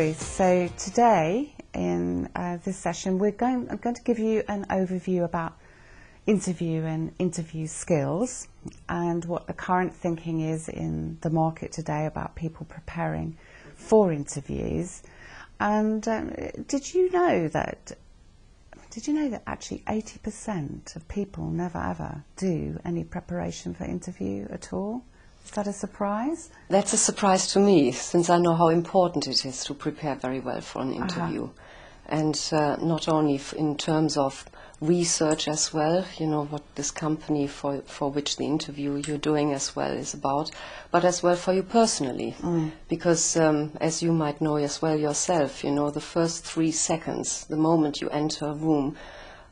Bruce. So today in this session I'm going to give you an overview about interview and interview skills and what the current thinking is in the market today about people preparing for interviews. And did you know that actually 80% of people never ever do any preparation for interview at all? Is that a surprise? That's a surprise to me, since I know how important it is to prepare very well for an interview. And not only in terms of research as well, you know, what this company for which the interview you're doing as well is about, but as well for you personally. Because as you might know as well yourself, you know, the first 3 seconds, the moment you enter a room,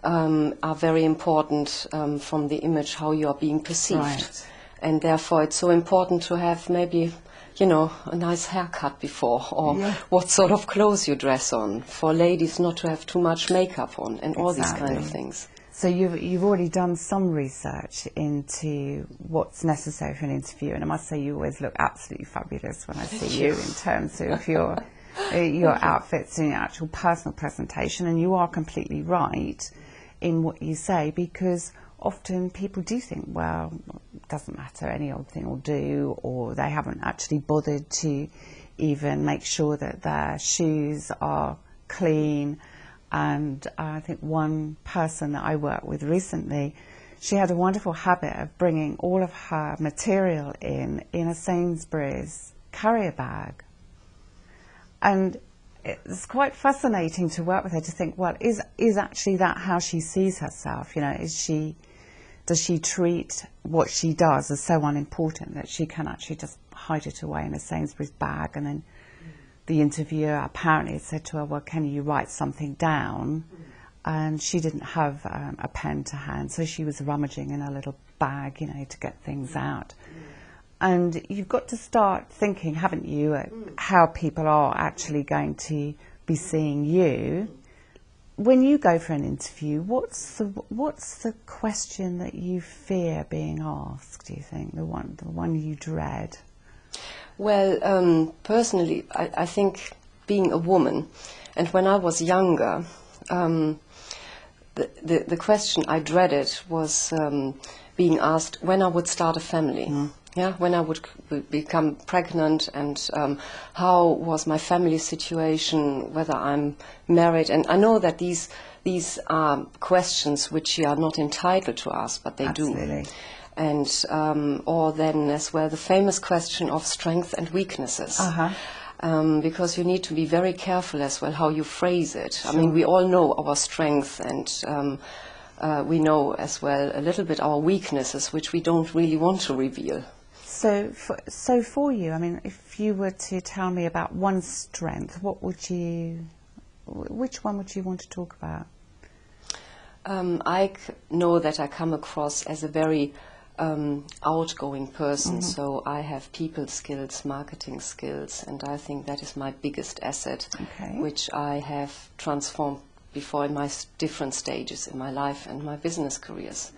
are very important from the image, how you are being perceived. Right. And therefore it's so important to have maybe, you know, a nice haircut before, or what sort of clothes you dress on. For ladies, not to have too much makeup on, and all these kind of things. So you've already done some research into what's necessary for an interview, and I must say you always look absolutely fabulous when I see you in terms of your outfits and your actual personal presentation. And you are completely right in what you say, because often people do think, well, it doesn't matter, any old thing will do, or they haven't actually bothered to even make sure that their shoes are clean. And I think one person that I worked with recently, she had a wonderful habit of bringing all of her material in a Sainsbury's carrier bag. And it's quite fascinating to work with her, to think, well, is actually that how she sees herself? You know, does she treat what she does as so unimportant that she can actually just hide it away in a Sainsbury's bag? And then the interviewer apparently said to her, well, can you write something down? And she didn't have a pen to hand, so she was rummaging in a little bag, you know, to get things out. And you've got to start thinking, haven't you, how people are actually going to be seeing you. When you go for an interview, what's the question that you fear being asked, do you think, the one you dread? Well, personally, I think being a woman, and when I was younger, the question I dreaded was being asked when I would start a family. Yeah, when I would become pregnant, and how was my family situation, whether I'm married. And I know that these are questions which you are not entitled to ask, but they Absolutely. do. And or then as well the famous question of strengths and weaknesses. Because you need to be very careful as well how you phrase it. Sure. I mean, we all know our strengths, and we know as well a little bit our weaknesses, which we don't really want to reveal. So for you, I mean, if you were to tell me about one strength, which one would you want to talk about? I know that I come across as a very outgoing person, so I have people skills, marketing skills, and I think that is my biggest asset, which I have transformed before in my different stages in my life and my business careers.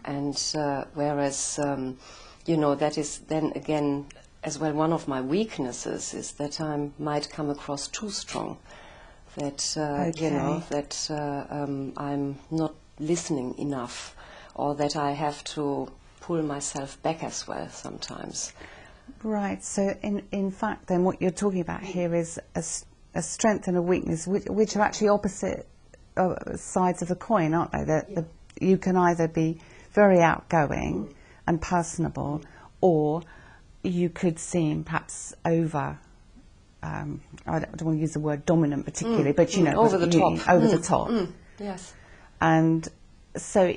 And whereas you know, that is then again as well one of my weaknesses, is that I might come across too strong, that you know, that I'm not listening enough, or that I have to pull myself back as well sometimes. Right, so in fact then what you're talking about here is a strength and a weakness, which are actually opposite sides of the coin, aren't they? You can either be very outgoing and personable, or you could seem perhaps over, I don't want to use the word dominant particularly, but you know, over the top. Over the top. Yes. And so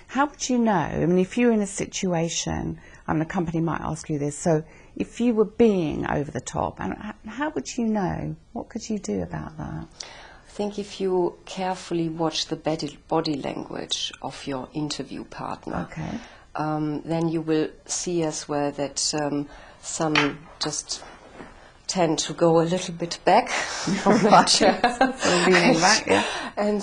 how would you know? I mean, if you're in a situation, and the company might ask you this, so if you were being over the top, and how would you know? What could you do about that? I think if you carefully watch the body language of your interview partner, then you will see as well that some just tend to go a little bit back from the chair. Leaning back, yeah. And,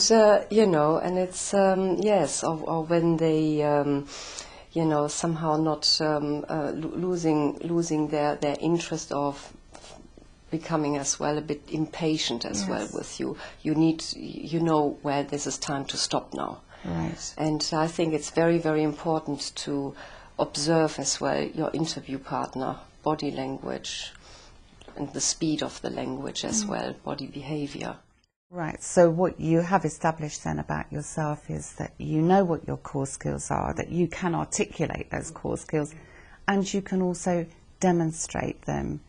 you know, and it's, yes, or when they, you know, somehow not losing their interest of becoming as well a bit impatient as well with you. You know where this is time to stop now. Right. And I think it's very, very important to observe as well your interview partner, body language, and the speed of the language as well, body behavior. Right, so what you have established then about yourself is that you know what your core skills are, that you can articulate those core skills, and you can also demonstrate them.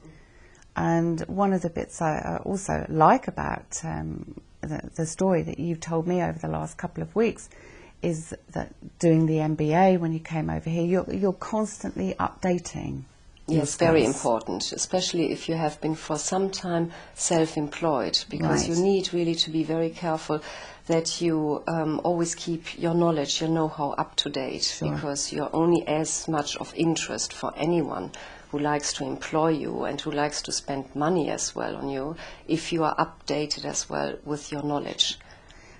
And one of the bits I also like about the story that you've told me over the last couple of weeks is that doing the MBA when you came over here, you're constantly updating. Yes, very important, especially if you have been for some time self-employed, because you need really to be very careful that you always keep your knowledge, your know-how up to date, because you're only as much of interest for anyone who likes to employ you and who likes to spend money as well on you if you are updated as well with your knowledge,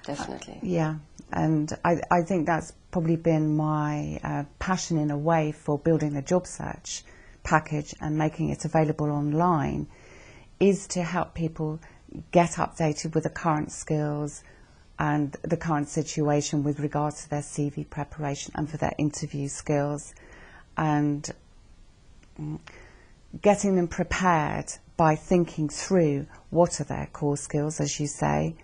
definitely. Yeah, and I think that's probably been my passion in a way for building the job search package and making it available online, is to help people get updated with the current skills and the current situation with regards to their CV preparation and for their interview skills, and getting them prepared by thinking through what are their core skills, as you say,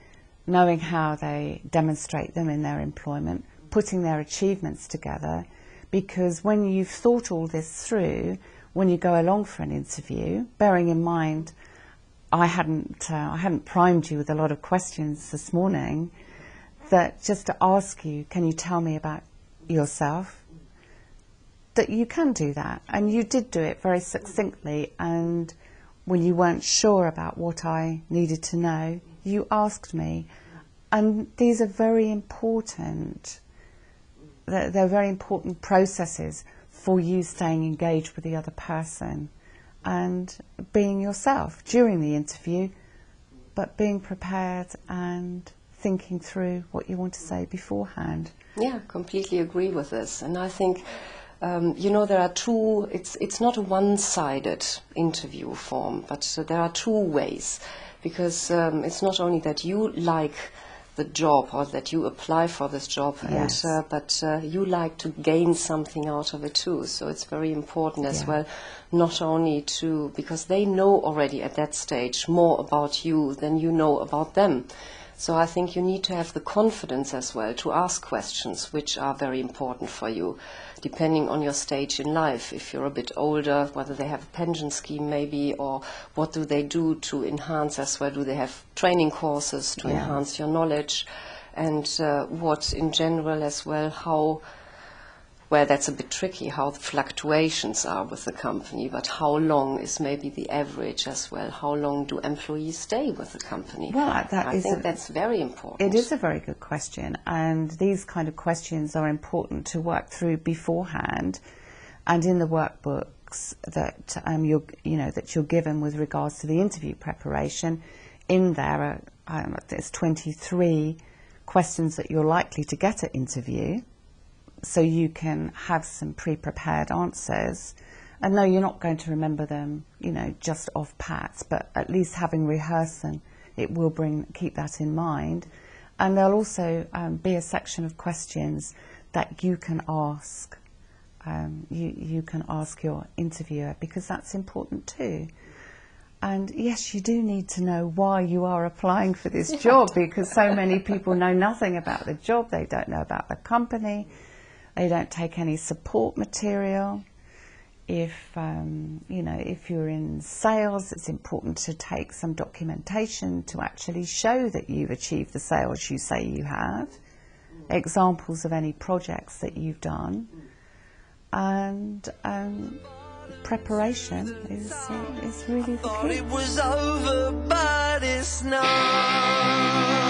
knowing how they demonstrate them in their employment, putting their achievements together, because when you've thought all this through, when you go along for an interview, bearing in mind I hadn't primed you with a lot of questions this morning, that just to ask you, can you tell me about yourself, that you can do that. And you did do it very succinctly, and when you weren't sure about what I needed to know, you asked me. And these are very important. They're very important processes for you staying engaged with the other person and being yourself during the interview, but being prepared and thinking through what you want to say beforehand. Yeah, completely agree with this. And I think, there are two, it's not a one-sided interview form, but there are two ways, because it's not only that you like the job or that you apply for this job, but you like to gain something out of it too. So it's very important as well, not only because they know already at that stage more about you than you know about them. So I think you need to have the confidence as well to ask questions which are very important for you, depending on your stage in life. If you're a bit older, whether they have a pension scheme maybe, or what do they do to enhance as well? Do they have training courses to enhance your knowledge? And what in general as well, well, that's a bit tricky, how the fluctuations are with the company, but how long is maybe the average as well? How long do employees stay with the company? Well, I think that's very important. It is a very good question, and these kind of questions are important to work through beforehand, and in the workbooks that you're given with regards to the interview preparation. In there there's 23 questions that you're likely to get at interview, so you can have some pre-prepared answers. And no, you're not going to remember them, just off pat, but at least having rehearsed them, it will keep that in mind. And there'll also be a section of questions that you can ask. You can ask your interviewer, because that's important too. And yes, you do need to know why you are applying for this job, because so many people know nothing about the job. They don't know about the company. They don't take any support material. If you're in sales, it's important to take some documentation to actually show that you've achieved the sales you say you have, examples of any projects that you've done, and preparation is really the key. It was over, but it's not.